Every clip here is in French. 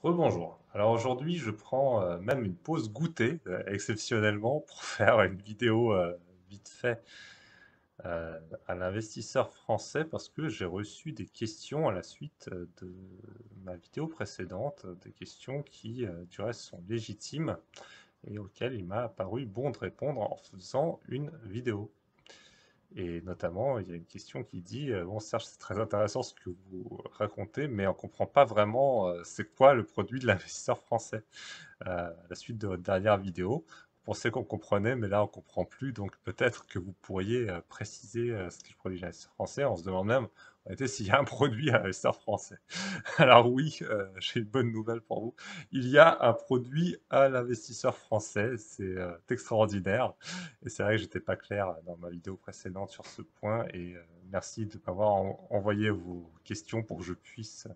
Rebonjour. Alors aujourd'hui, je prends même une pause goûter, exceptionnellement, pour faire une vidéo vite fait euh, à l'investisseur français parce que j'ai reçu des questions à la suite de ma vidéo précédente, des questions qui, du reste, sont légitimes et auxquelles il m'a paru bon de répondre en faisant une vidéo. Et notamment, il y a une question qui dit, bon Serge, c'est très intéressant ce que vous racontez, mais on ne comprend pas vraiment c'est quoi le produit de l'investisseur français. À la suite de votre dernière vidéo, on pensait qu'on comprenait, mais là on comprend plus, donc peut-être que vous pourriez préciser ce qu'est le produit de l'investisseur français. On se demande même en réalité s'il y a un produit à l'investisseur français. Alors oui, j'ai une bonne nouvelle pour vous. Il y a un produit à l'investisseur français, c'est extraordinaire. Et c'est vrai que j'étais pas clair dans ma vidéo précédente sur ce point. Et merci de m'avoir envoyé vos questions pour que je puisse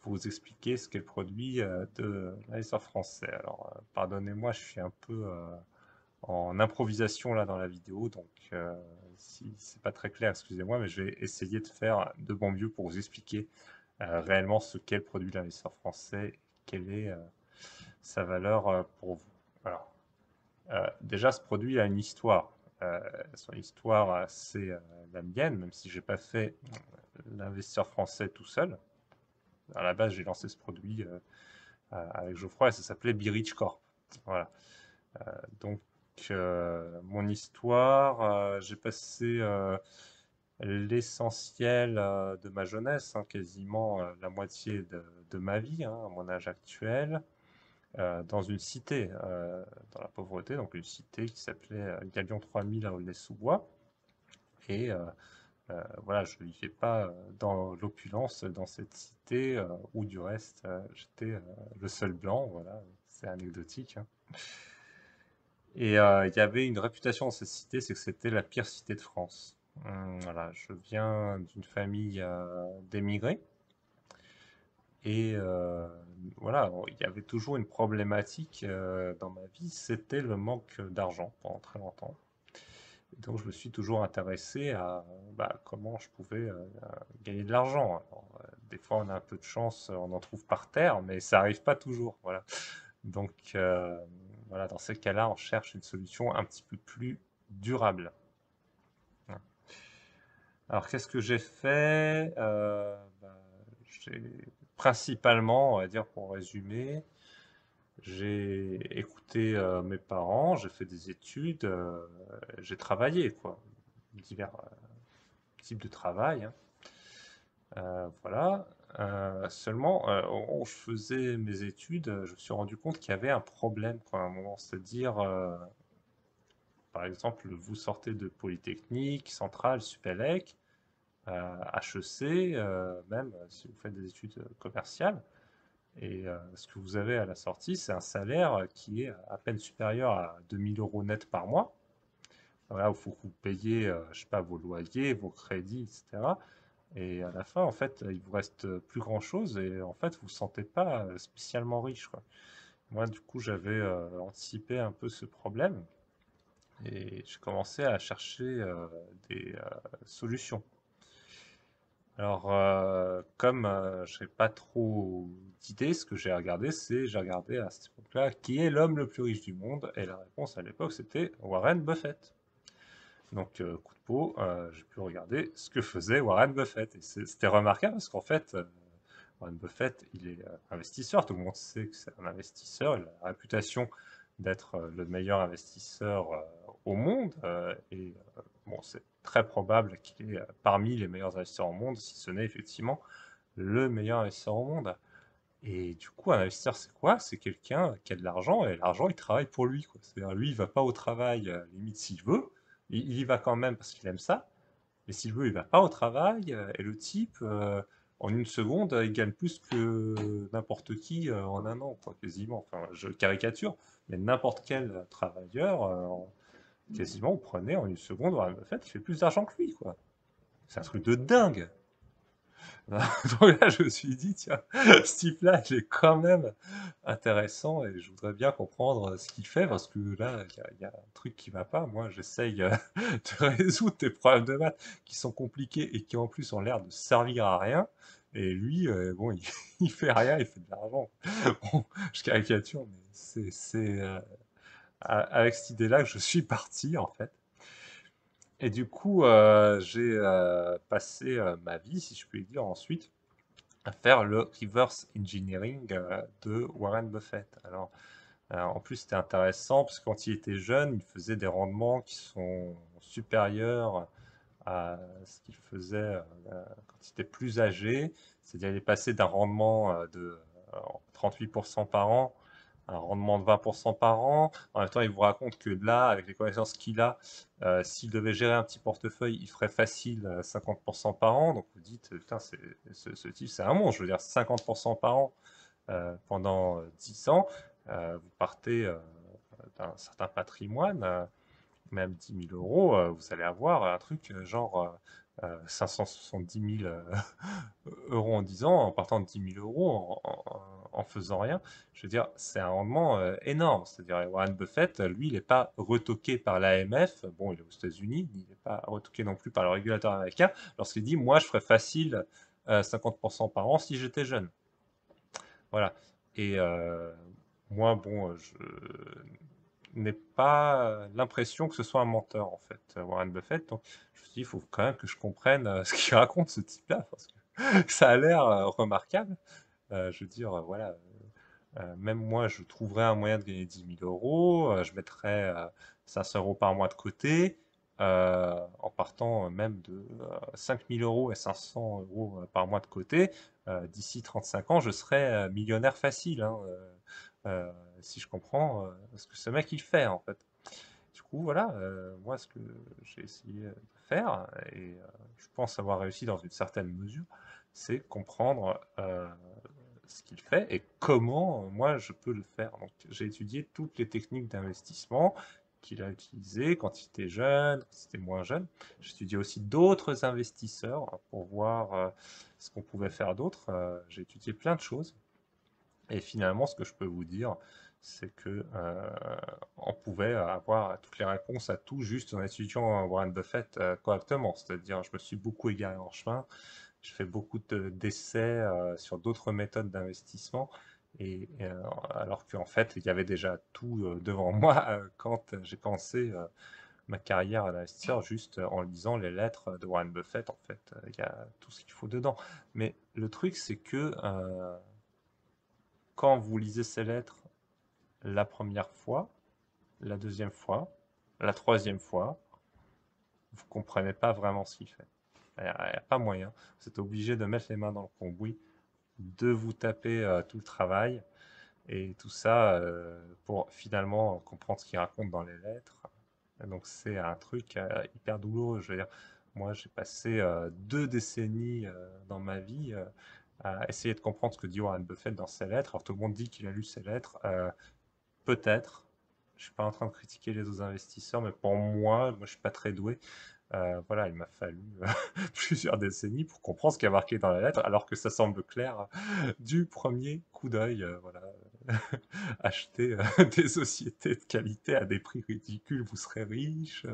vous expliquer ce qu'est le produit de l'investisseur français. Alors, pardonnez-moi, je suis un peu en improvisation là dans la vidéo, donc si c'est pas très clair, excusez-moi, mais je vais essayer de faire de mon mieux pour vous expliquer réellement ce qu'est le produit de l'investisseur français, et quelle est sa valeur pour vous. Alors, déjà, ce produit a une histoire. Son histoire, c'est la mienne, même si j'ai pas fait l'investisseur français tout seul. À la base, j'ai lancé ce produit avec Geoffroy et ça s'appelait Be Rich Corp. Voilà. Donc, mon histoire, j'ai passé l'essentiel de ma jeunesse, hein, quasiment la moitié de ma vie, hein, à mon âge actuel, dans une cité, dans la pauvreté, donc une cité qui s'appelait Galion 3000 à Aulnay-sous-Bois. Et voilà, je ne vivais pas dans l'opulence dans cette cité où du reste j'étais le seul blanc, voilà, c'est anecdotique, hein. Et il y avait une réputation dans cette cité, c'est que c'était la pire cité de France. Voilà, je viens d'une famille d'émigrés et voilà, il y avait toujours une problématique dans ma vie, c'était le manque d'argent pendant très longtemps. Et donc je me suis toujours intéressé à bah, comment je pouvais gagner de l'argent. Alors, des fois on a un peu de chance, on en trouve par terre, mais ça arrive pas toujours. Voilà. Donc voilà, dans ces cas-là, on cherche une solution un petit peu plus durable. Voilà. Alors qu'est-ce que j'ai fait? Bah, j'ai principalement, on va dire pour résumer, j'ai écouté mes parents, j'ai fait des études, j'ai travaillé quoi, divers types de travail, hein. Voilà. Seulement, où je faisais mes études, je me suis rendu compte qu'il y avait un problème, quoi, à un moment. C'est-à-dire, par exemple, vous sortez de Polytechnique, Centrale, Supélec, HEC, même si vous faites des études commerciales, et ce que vous avez à la sortie, c'est un salaire qui est à peine supérieur à 2000 euros net par mois. Voilà, il faut que vous payiez, je sais pas, vos loyers, vos crédits, etc. Et à la fin, en fait, il vous reste plus grand-chose et en fait, vous vous sentez pas spécialement riche, quoi. Moi, du coup, j'avais anticipé un peu ce problème et j'ai commencé à chercher des solutions. Alors, comme je n'avais pas trop d'idées, ce que j'ai regardé à cette époque-là, qui est l'homme le plus riche du monde? Et la réponse à l'époque, c'était Warren Buffett. Donc, coup de peau, j'ai pu regarder ce que faisait Warren Buffett. Et c'était remarquable parce qu'en fait, Warren Buffett, il est investisseur. Tout le monde sait que c'est un investisseur. Il a la réputation d'être le meilleur investisseur au monde. Et bon, c'est très probable qu'il est parmi les meilleurs investisseurs au monde, si ce n'est effectivement le meilleur investisseur au monde. Et du coup, un investisseur, c'est quoi? C'est quelqu'un qui a de l'argent et l'argent, il travaille pour lui, quoi. C'est-à-dire, lui, il va pas au travail, limite s'il veut. Il y va quand même parce qu'il aime ça. Mais s'il veut, il va pas au travail. Et le type, en une seconde, il gagne plus que n'importe qui en un an, quoi, quasiment. Enfin, je caricature, mais n'importe quel travailleur, quasiment, vous prenez en une seconde, Warren Buffett, il fait plus d'argent que lui, quoi. C'est un truc de dingue. Donc là, je me suis dit, tiens, ce type-là, il est quand même intéressant et je voudrais bien comprendre ce qu'il fait parce que là, il y a un truc qui va pas. Moi, j'essaye de résoudre des problèmes de maths qui sont compliqués et qui en plus ont l'air de servir à rien. Et lui, bon, il, il fait rien, il fait de l'argent. Bon, je caricature, mais avec cette idée-là que je suis parti, en fait. Et du coup, j'ai passé ma vie, si je puis dire, ensuite, à faire le reverse engineering de Warren Buffett. Alors, en plus, c'était intéressant parce que quand il était jeune, il faisait des rendements qui sont supérieurs à ce qu'il faisait quand il était plus âgé. C'est-à-dire, il est passé d'un rendement de 38% par an à un rendement de 20% par an. En même temps, il vous raconte que là, avec les connaissances qu'il a, s'il devait gérer un petit portefeuille, il ferait facile 50% par an. Donc vous dites, putain, ce type, c'est un monstre. Je veux dire, 50% par an pendant 10 ans, vous partez d'un certain patrimoine, même 10 000 euros, vous allez avoir un truc genre 570 000 euros en 10 ans, en partant de 10 000 euros, en faisant rien. Je veux dire, c'est un rendement énorme. C'est-à-dire, Warren Buffett, lui, il n'est pas retoqué par l'AMF. Bon, il est aux États-Unis, il n'est pas retoqué non plus par le régulateur américain. Lorsqu'il dit, moi, je ferais facile 50% par an si j'étais jeune. Voilà. Et moi, bon, je n'ai pas l'impression que ce soit un menteur, en fait, Warren Buffett. Donc, je me suis dit, il faut quand même que je comprenne ce qu'il raconte, ce type-là, parce que ça a l'air remarquable. Je veux dire, voilà, même moi, je trouverais un moyen de gagner 10 000 euros, je mettrais 500 euros par mois de côté, en partant même de 5 000 euros et 500 euros par mois de côté. D'ici 35 ans, je serais millionnaire facile, hein, si je comprends ce que ce mec il fait en fait. Du coup, voilà, moi ce que j'ai essayé de faire, et je pense avoir réussi dans une certaine mesure, c'est comprendre ce qu'il fait et comment moi je peux le faire. Donc j'ai étudié toutes les techniques d'investissement qu'il a utilisées quand il était jeune, quand il était moins jeune. J'ai étudié aussi d'autres investisseurs pour voir ce qu'on pouvait faire d'autre. J'ai étudié plein de choses et finalement ce que je peux vous dire, c'est que on pouvait avoir toutes les réponses à tout juste en étudiant Warren Buffett correctement. C'est-à-dire, je me suis beaucoup égaré en chemin. Je fais beaucoup d'essais sur d'autres méthodes d'investissement. Alors qu'en fait, il y avait déjà tout devant moi quand j'ai commencé ma carrière d'investisseur juste en lisant les lettres de Warren Buffett. En fait, il y a tout ce qu'il faut dedans. Mais le truc, c'est que quand vous lisez ces lettres la première fois, la deuxième fois, la troisième fois, vous comprenez pas vraiment ce qu'il fait. Il n'y a pas moyen. Vous êtes obligé de mettre les mains dans le cambouis, de vous taper tout le travail et tout ça pour finalement comprendre ce qu'il raconte dans les lettres. Et donc c'est un truc hyper douloureux. Je veux dire, moi j'ai passé 2 décennies dans ma vie à essayer de comprendre ce que dit Warren Buffett dans ses lettres. Alors tout le monde dit qu'il a lu ses lettres. Peut-être. Je suis pas en train de critiquer les autres investisseurs, mais pour moi, je suis pas très doué. Voilà, il m'a fallu plusieurs décennies pour comprendre ce qui est marqué dans la lettre, alors que ça semble clair du premier coup d'œil. Voilà, acheter des sociétés de qualité à des prix ridicules, vous serez riche.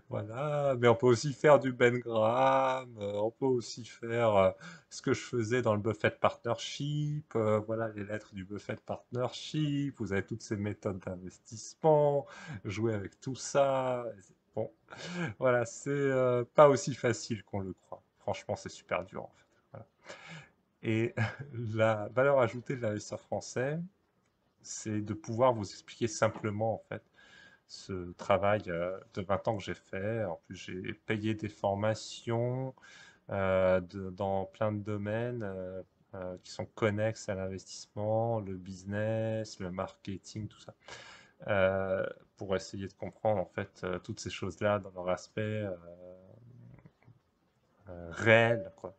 Voilà, mais on peut aussi faire du Ben Graham, on peut aussi faire ce que je faisais dans le Buffett Partnership, voilà les lettres du Buffett Partnership, vous avez toutes ces méthodes d'investissement, jouer avec tout ça. Bon, voilà, c'est pas aussi facile qu'on le croit. Franchement, c'est super dur en fait. Voilà. Et la valeur ajoutée de l'investisseur français, c'est de pouvoir vous expliquer simplement en fait ce travail de 20 ans que j'ai fait. En plus, j'ai payé des formations dans plein de domaines qui sont connexes à l'investissement, le business, le marketing, tout ça, euh, pour essayer de comprendre en fait toutes ces choses-là dans leur aspect réel, quoi.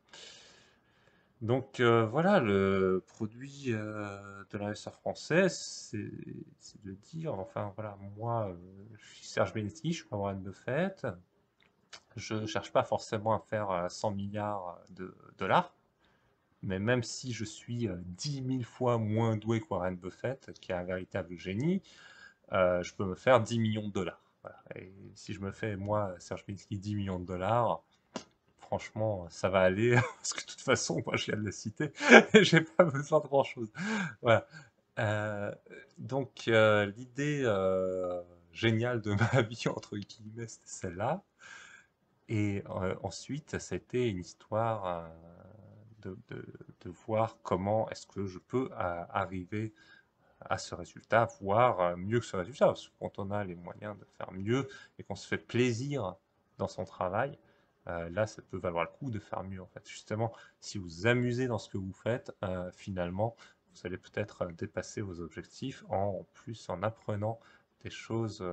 Donc voilà, le produit de l'investisseur français, c'est de dire, enfin voilà, moi, je suis Serge Benetti, je suis pas Warren Buffett, je ne cherche pas forcément à faire 100 milliards de dollars, mais même si je suis 10 000 fois moins doué que Warren Buffett, qui est un véritable génie, je peux me faire 10 millions de dollars. Voilà. Et si je me fais, moi, Serge Benetti, 10 millions de dollars, franchement, ça va aller, parce que de toute façon, moi, je viens de le citer, et j'ai pas besoin de grand-chose. Voilà. Euh, donc, l'idée géniale de ma vie, entre guillemets, c'était celle-là. Et ensuite, c'était une histoire de voir comment est-ce que je peux arriver à ce résultat, voire mieux que ce résultat. Parce que quand on a les moyens de faire mieux et qu'on se fait plaisir dans son travail, là, ça peut valoir le coup de faire mieux. En fait, justement, si vous vous amusez dans ce que vous faites, finalement, vous allez peut-être dépasser vos objectifs en plus en apprenant des choses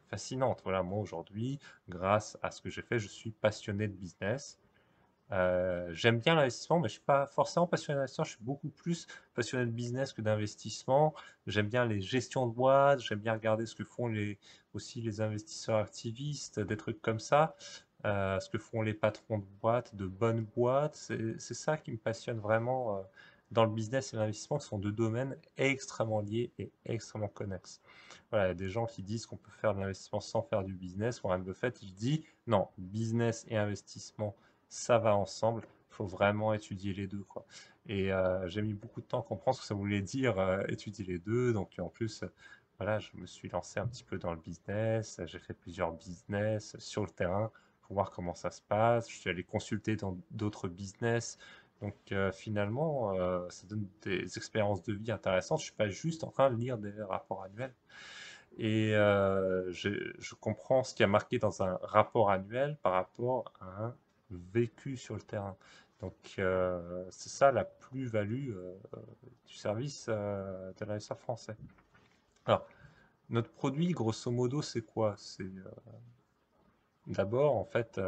fascinantes. Voilà, moi aujourd'hui, grâce à ce que j'ai fait, je suis passionné de business. J'aime bien l'investissement, mais je suis pas forcément passionné d'investissement. Je suis beaucoup plus passionné de business que d'investissement. J'aime bien les gestions de boîtes. J'aime bien regarder ce que font aussi les investisseurs activistes, des trucs comme ça. Ce que font les patrons de boîtes, de bonnes boîtes. C'est ça qui me passionne vraiment dans le business et l'investissement, qui sont deux domaines extrêmement liés et extrêmement connexes. Voilà, il y a des gens qui disent qu'on peut faire de l'investissement sans faire du business. Warren Buffett, il dit non, business et investissement ça va ensemble. Il faut vraiment étudier les deux, quoi. Et j'ai mis beaucoup de temps à comprendre ce que ça voulait dire étudier les deux. Donc en plus, voilà, je me suis lancé un petit peu dans le business. J'ai fait plusieurs business sur le terrain pour voir comment ça se passe. Je suis allé consulter dans d'autres business. Donc finalement, ça donne des expériences de vie intéressantes. Je suis pas juste en train de lire des rapports annuels. Et je comprends ce qui a marqué dans un rapport annuel par rapport à un vécu sur le terrain. Donc, c'est ça la plus-value du service de l'ASA français. Alors, notre produit, grosso modo, c'est quoi? C'est d'abord, en fait,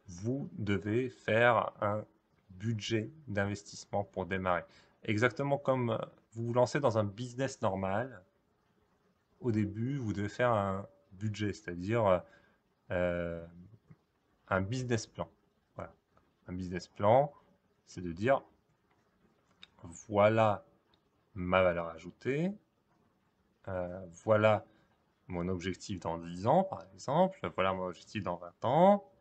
vous devez faire un budget d'investissement pour démarrer. Exactement comme vous vous lancez dans un business normal, au début, vous devez faire un budget, c'est-à-dire euh, un business plan. Voilà. Un business plan, c'est de dire, voilà ma valeur ajoutée, voilà mon objectif dans 10 ans, par exemple, voilà mon objectif dans 20 ans,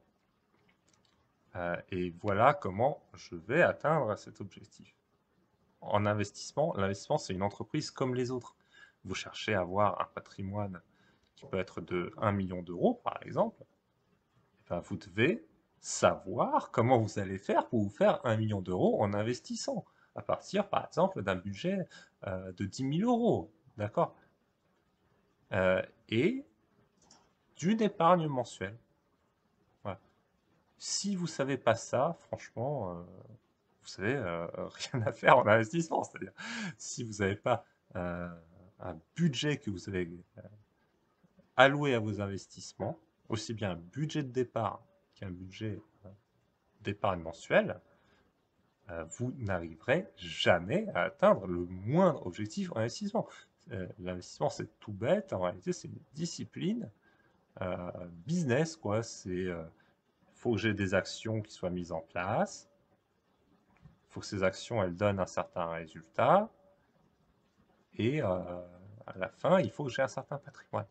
et voilà comment je vais atteindre cet objectif. En investissement, l'investissement, c'est une entreprise comme les autres. Vous cherchez à avoir un patrimoine qui peut être de 1 million d'euros, par exemple, ben, vous devez savoir comment vous allez faire pour vous faire 1 million d'euros en investissant, à partir, par exemple, d'un budget de 10 000 euros, d'accord? Et d'une épargne mensuelle. Voilà. Si vous savez pas ça, franchement, vous savez rien à faire en investissement. C'est-à-dire, si vous n'avez pas euh, un budget que vous avez alloué à vos investissements, aussi bien un budget de départ qu'un budget d'épargne mensuelle, vous n'arriverez jamais à atteindre le moindre objectif en investissement. L'investissement, c'est tout bête. En réalité, c'est une discipline business, quoi. C'est faut que j'ai des actions qui soient mises en place. Il faut que ces actions, elles donnent un certain résultat. Et à la fin, il faut que j'ai un certain patrimoine.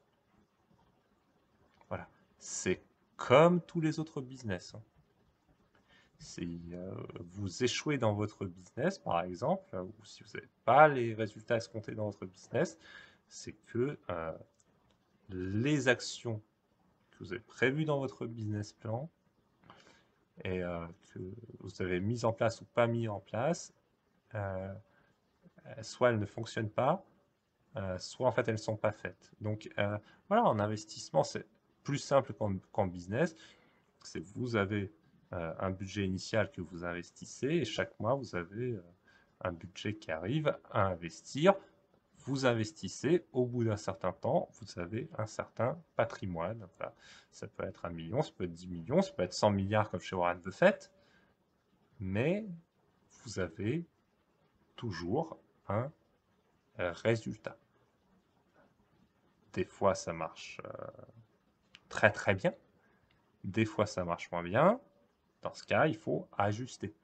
Voilà. C'est comme tous les autres business, hein. Si vous échouez dans votre business, par exemple, ou si vous n'avez pas les résultats escomptés dans votre business, c'est que les actions que vous avez prévues dans votre business plan et que vous avez mises en place ou pas mis en place, euh, soit elles ne fonctionnent pas, soit en fait elles ne sont pas faites. Donc voilà, en investissement, c'est plus simple qu'en business. C'est vous avez un budget initial que vous investissez et chaque mois vous avez un budget qui arrive à investir. Vous investissez, au bout d'un certain temps, vous avez un certain patrimoine. Voilà. Ça peut être 1 million, ça peut être 10 millions, ça peut être 100 milliards comme chez Warren Buffett, mais vous avez toujours un résultat. Des fois, ça marche très très bien, des fois, ça marche moins bien. Dans ce cas, il faut ajuster.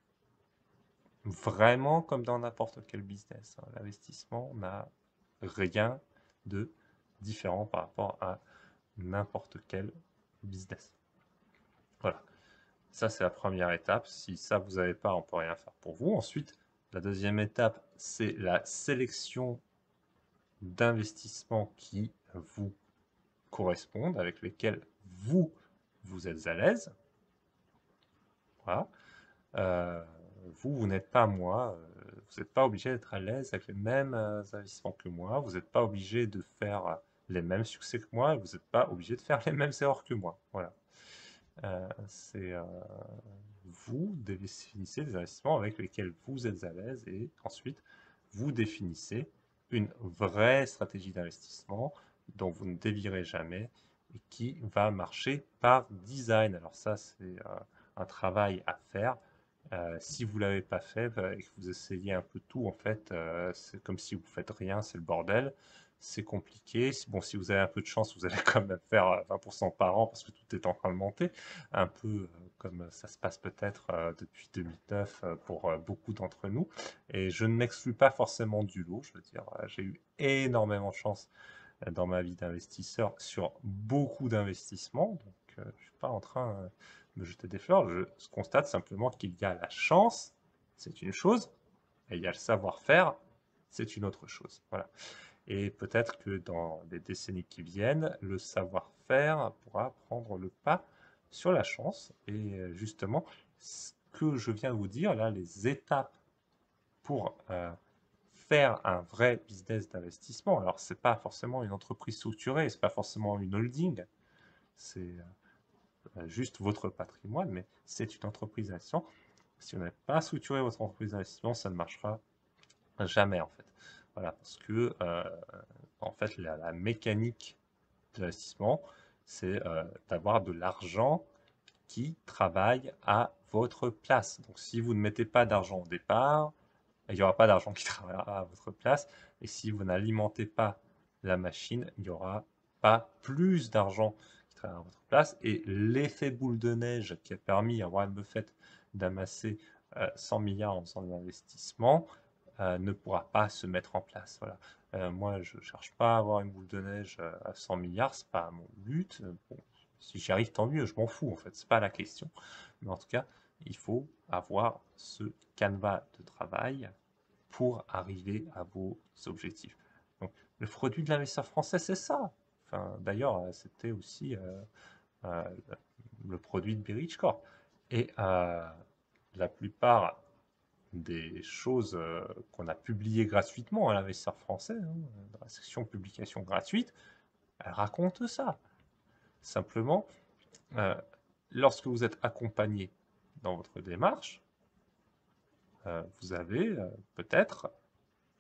Vraiment comme dans n'importe quel business, hein. L'investissement n'a rien de différent par rapport à n'importe quel business. Voilà. Ça, c'est la première étape. Si ça, vous n'avez pas, on peut rien faire pour vous. Ensuite, la deuxième étape, c'est la sélection d'investissements qui vous correspondent, avec lesquels vous, vous êtes à l'aise. Voilà. Euh, vous n'êtes pas moi, vous n'êtes pas obligé d'être à l'aise avec les mêmes investissements que moi, vous n'êtes pas obligé de faire les mêmes succès que moi, et vous n'êtes pas obligé de faire les mêmes erreurs que moi. Voilà. C'est vous définissez des investissements avec lesquels vous êtes à l'aise et ensuite vous définissez une vraie stratégie d'investissement dont vous ne dévierez jamais et qui va marcher par design. Alors ça, c'est un travail à faire. Si vous ne l'avez pas fait et que vous essayez un peu tout, en fait, c'est comme si vous faites rien, c'est le bordel. C'est compliqué. Bon, si vous avez un peu de chance, vous allez quand même faire 20% par an parce que tout est en train de monter un peu comme ça se passe peut-être depuis 2009 pour beaucoup d'entre nous. Et je ne m'exclus pas forcément du lot, je veux dire, j'ai eu énormément de chance dans ma vie d'investisseur sur beaucoup d'investissements, donc je ne suis pas en train de me jeter des fleurs, je constate simplement qu'il y a la chance, c'est une chose, et il y a le savoir-faire, c'est une autre chose. Voilà. Et peut-être que dans les décennies qui viennent, le savoir-faire pourra prendre le pas sur la chance. Et justement, ce que je viens de vous dire, là, les étapes pour faire un vrai business d'investissement, alors c'est pas forcément une entreprise structurée, c'est pas forcément une holding, c'est juste votre patrimoine, mais c'est une entreprise d'investissement. Si vous n'avez pas structuré votre entreprise d'investissement, ça ne marchera jamais en fait. Voilà, parce que en fait la mécanique de l'investissement, c'est d'avoir de l'argent qui travaille à votre place. Donc si vous ne mettez pas d'argent au départ, il n'y aura pas d'argent qui travaillera à votre place. Et si vous n'alimentez pas la machine, il n'y aura pas plus d'argent qui travaillera à votre place. Et l'effet boule de neige qui a permis à Warren Buffett d'amasser 100 milliards en faisant de l'investissement ne pourra pas se mettre en place. Voilà. Moi, je ne cherche pas à avoir une boule de neige à 100 milliards, ce n'est pas mon but. Bon, si j'y arrive, tant mieux, je m'en fous en fait, ce n'est pas la question. Mais en tout cas, il faut avoir ce canevas de travail pour arriver à vos objectifs. Donc, le produit de l'investisseur français, c'est ça. Enfin, d'ailleurs, c'était aussi euh, le produit de Berich Corp. Et la plupart des choses qu'on a publiées gratuitement à l'investisseur français, hein, dans la section publication gratuite, elles racontent ça. Simplement, euh, lorsque vous êtes accompagné dans votre démarche, vous avez peut-être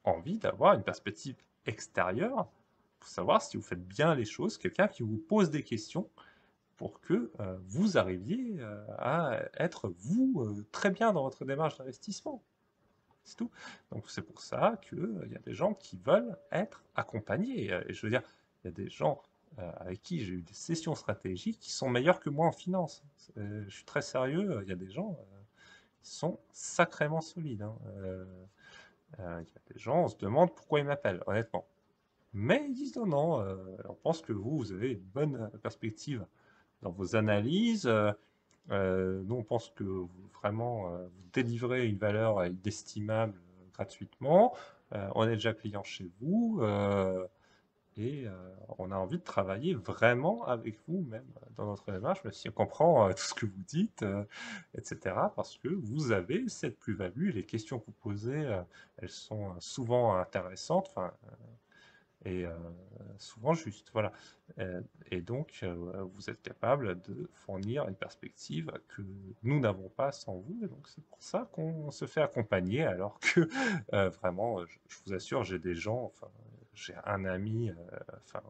envie d'avoir une perspective extérieure pour savoir si vous faites bien les choses, quelqu'un qui vous pose des questions pour que vous arriviez à être vous très bien dans votre démarche d'investissement. C'est tout. Donc c'est pour ça qu'il y a des gens qui veulent être accompagnés. Et je veux dire, il y a des gens avec qui j'ai eu des sessions stratégiques qui sont meilleurs que moi en finance. Je suis très sérieux, il y a des gens qui sont sacrément solides, hein. Il y a des gens, on se demande pourquoi ils m'appellent, honnêtement. Mais ils disent non, non, on pense que vous, vous avez une bonne perspective dans vos analyses. Nous, on pense que vous, vraiment, vous délivrez une valeur inestimable gratuitement. On est déjà client chez vous et on a envie de travailler vraiment avec vous, même dans notre démarche, même si on comprend tout ce que vous dites, etc. Parce que vous avez cette plus-value. Les questions que vous posez, elles sont souvent intéressantes. Enfin, et souvent juste. Voilà. Et donc, vous êtes capable de fournir une perspective que nous n'avons pas sans vous. Et donc, c'est pour ça qu'on se fait accompagner, alors que vraiment, je vous assure, j'ai des gens, enfin, j'ai un ami, enfin,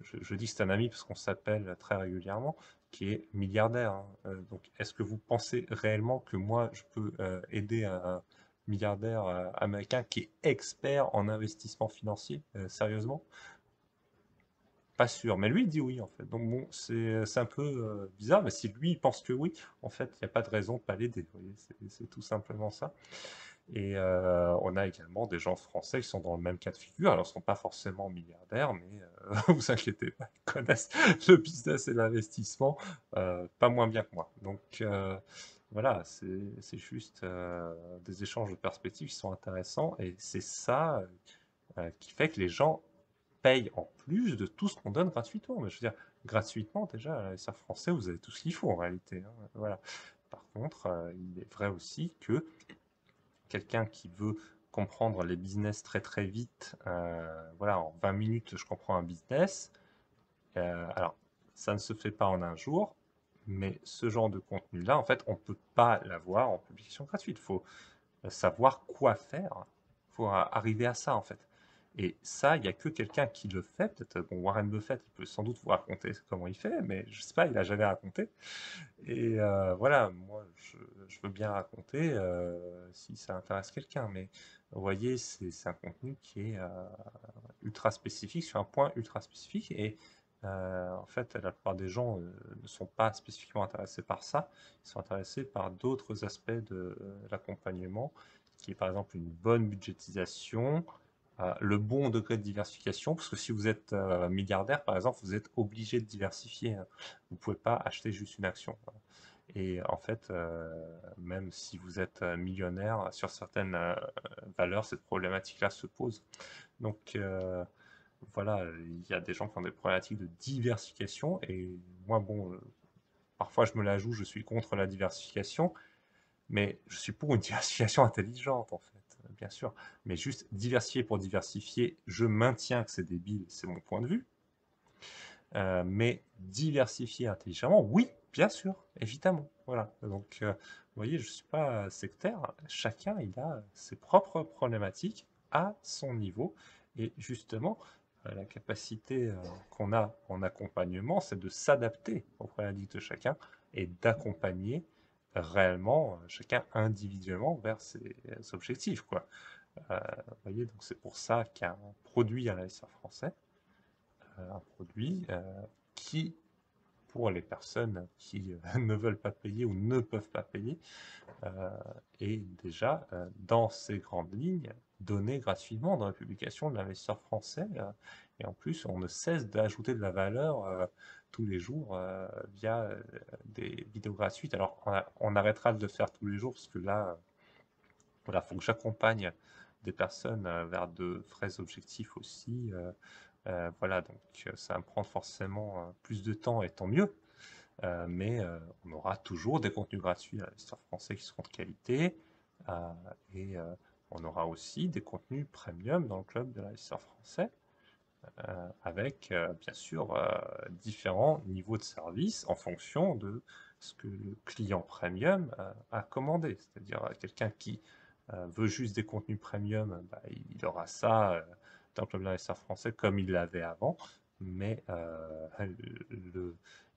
je dis que c'est un ami parce qu'on s'appelle très régulièrement, qui est milliardaire, hein. Donc, est-ce que vous pensez réellement que moi, je peux aider un milliardaire américain qui est expert en investissement financier, sérieusement? pas sûr. Mais lui, il dit oui, en fait. Donc bon, c'est un peu bizarre, mais si lui, il pense que oui, en fait, il n'y a pas de raison de pas l'aider. Vous voyez, c'est tout simplement ça. Et on a également des gens français qui sont dans le même cas de figure. Alors, ils ne sont pas forcément milliardaires, mais vous inquiétez pas, ils connaissent le business et l'investissement pas moins bien que moi. Donc, voilà, c'est juste des échanges de perspectives qui sont intéressants. Et c'est ça qui fait que les gens payent en plus de tout ce qu'on donne gratuitement. Mais je veux dire, gratuitement, déjà, à l'ASR français, vous avez tout ce qu'il faut en réalité, hein. Voilà. Par contre, il est vrai aussi que quelqu'un qui veut comprendre les business très très vite, voilà, en 20 minutes, je comprends un business. Alors, ça ne se fait pas en un jour, mais ce genre de contenu-là, en fait, on ne peut pas l'avoir en publication gratuite. Il faut savoir quoi faire. Il faut arriver à ça, en fait. Et ça, il n'y a que quelqu'un qui le fait. Peut-être, bon, Warren Buffett, il peut sans doute vous raconter comment il fait, mais je ne sais pas, il n'a jamais raconté. Et voilà, moi, je veux bien raconter si ça intéresse quelqu'un, mais vous voyez, c'est un contenu qui est ultra spécifique, sur un point ultra spécifique, et en fait, la plupart des gens ne sont pas spécifiquement intéressés par ça, ils sont intéressés par d'autres aspects de l'accompagnement, qui est par exemple une bonne budgétisation, le bon degré de diversification, parce que si vous êtes milliardaire, par exemple, vous êtes obligé de diversifier, hein. Vous ne pouvez pas acheter juste une action. Et en fait, même si vous êtes millionnaire, sur certaines valeurs, cette problématique-là se pose. Donc voilà, il y a des gens qui ont des problématiques de diversification. Et moi, bon, parfois je me la joue, je suis contre la diversification, mais je suis pour une diversification intelligente, en fait, bien sûr. Mais juste diversifier pour diversifier, je maintiens que c'est débile, c'est mon point de vue. Mais diversifier intelligemment, oui, bien sûr, évidemment. Voilà. Donc, vous voyez, je ne suis pas sectaire. Chacun, il a ses propres problématiques à son niveau. Et justement, la capacité qu'on a en accompagnement, c'est de s'adapter aux problématiques de chacun et d'accompagner réellement chacun individuellement vers ses objectifs, quoi. Vous voyez, donc c'est pour ça qu'il y a un produit à l'ASR français, un produit qui, pour les personnes qui ne veulent pas payer ou ne peuvent pas payer, est déjà dans ces grandes lignes donné gratuitement dans la publication de l'investisseur français. Et en plus, on ne cesse d'ajouter de la valeur tous les jours via des vidéos gratuites. Alors, on arrêtera de le faire tous les jours parce que là, voilà, il faut que j'accompagne des personnes vers de vrais objectifs aussi. Voilà, donc ça va me prendre forcément plus de temps et tant mieux. Mais on aura toujours des contenus gratuits à l'Histoire français qui seront de qualité. Et on aura aussi des contenus premium dans le club de l'Histoire français, avec bien sûr différents niveaux de service en fonction de ce que le client premium a commandé. C'est-à-dire quelqu'un qui veut juste des contenus premium, bah, il aura ça dans le club de l'Histoire français comme il l'avait avant, mais le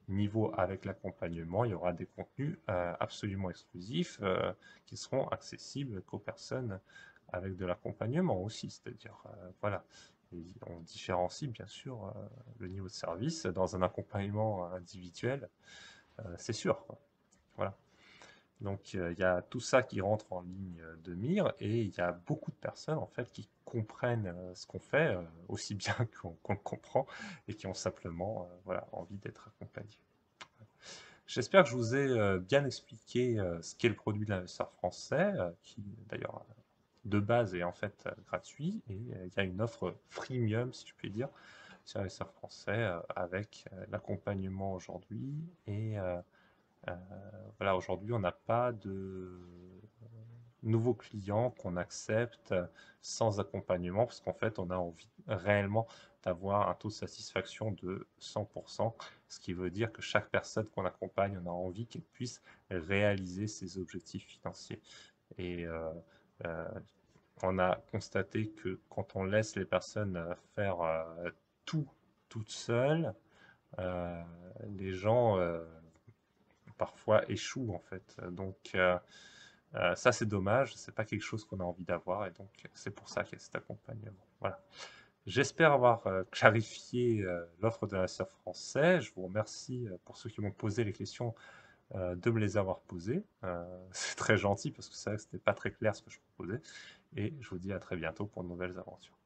niveau avec l'accompagnement, il y aura des contenus absolument exclusifs qui seront accessibles qu'aux personnes avec de l'accompagnement aussi. C'est-à-dire, voilà. Et on différencie bien sûr le niveau de service dans un accompagnement individuel, c'est sûr, quoi. Voilà. Donc il y a tout ça qui rentre en ligne de mire et il y a beaucoup de personnes en fait qui comprennent ce qu'on fait aussi bien qu'on le comprend et qui ont simplement voilà, envie d'être accompagnés. J'espère que je vous ai bien expliqué ce qu'est le produit de l'investisseur français, qui d'ailleurs de base est en fait gratuit, et il y a une offre freemium, si je puis dire, sur l'investisseur français avec l'accompagnement aujourd'hui. Et voilà, aujourd'hui, on n'a pas de nouveaux clients qu'on accepte sans accompagnement, parce qu'en fait, on a envie réellement d'avoir un taux de satisfaction de 100%, ce qui veut dire que chaque personne qu'on accompagne, on a envie qu'elle puisse réaliser ses objectifs financiers. Et euh, on a constaté que quand on laisse les personnes faire tout toutes seules, euh, les gens parfois échouent en fait. Donc ça c'est dommage, c'est pas quelque chose qu'on a envie d'avoir, et donc c'est pour ça qu'il y a cet accompagnement. Voilà. J'espère avoir clarifié l'offre de l'investisseur français. Je vous remercie pour ceux qui m'ont posé les questions de me les avoir posées. C'est très gentil parce que c'est vrai que c'était pas très clair ce que je proposais. Et je vous dis à très bientôt pour de nouvelles aventures.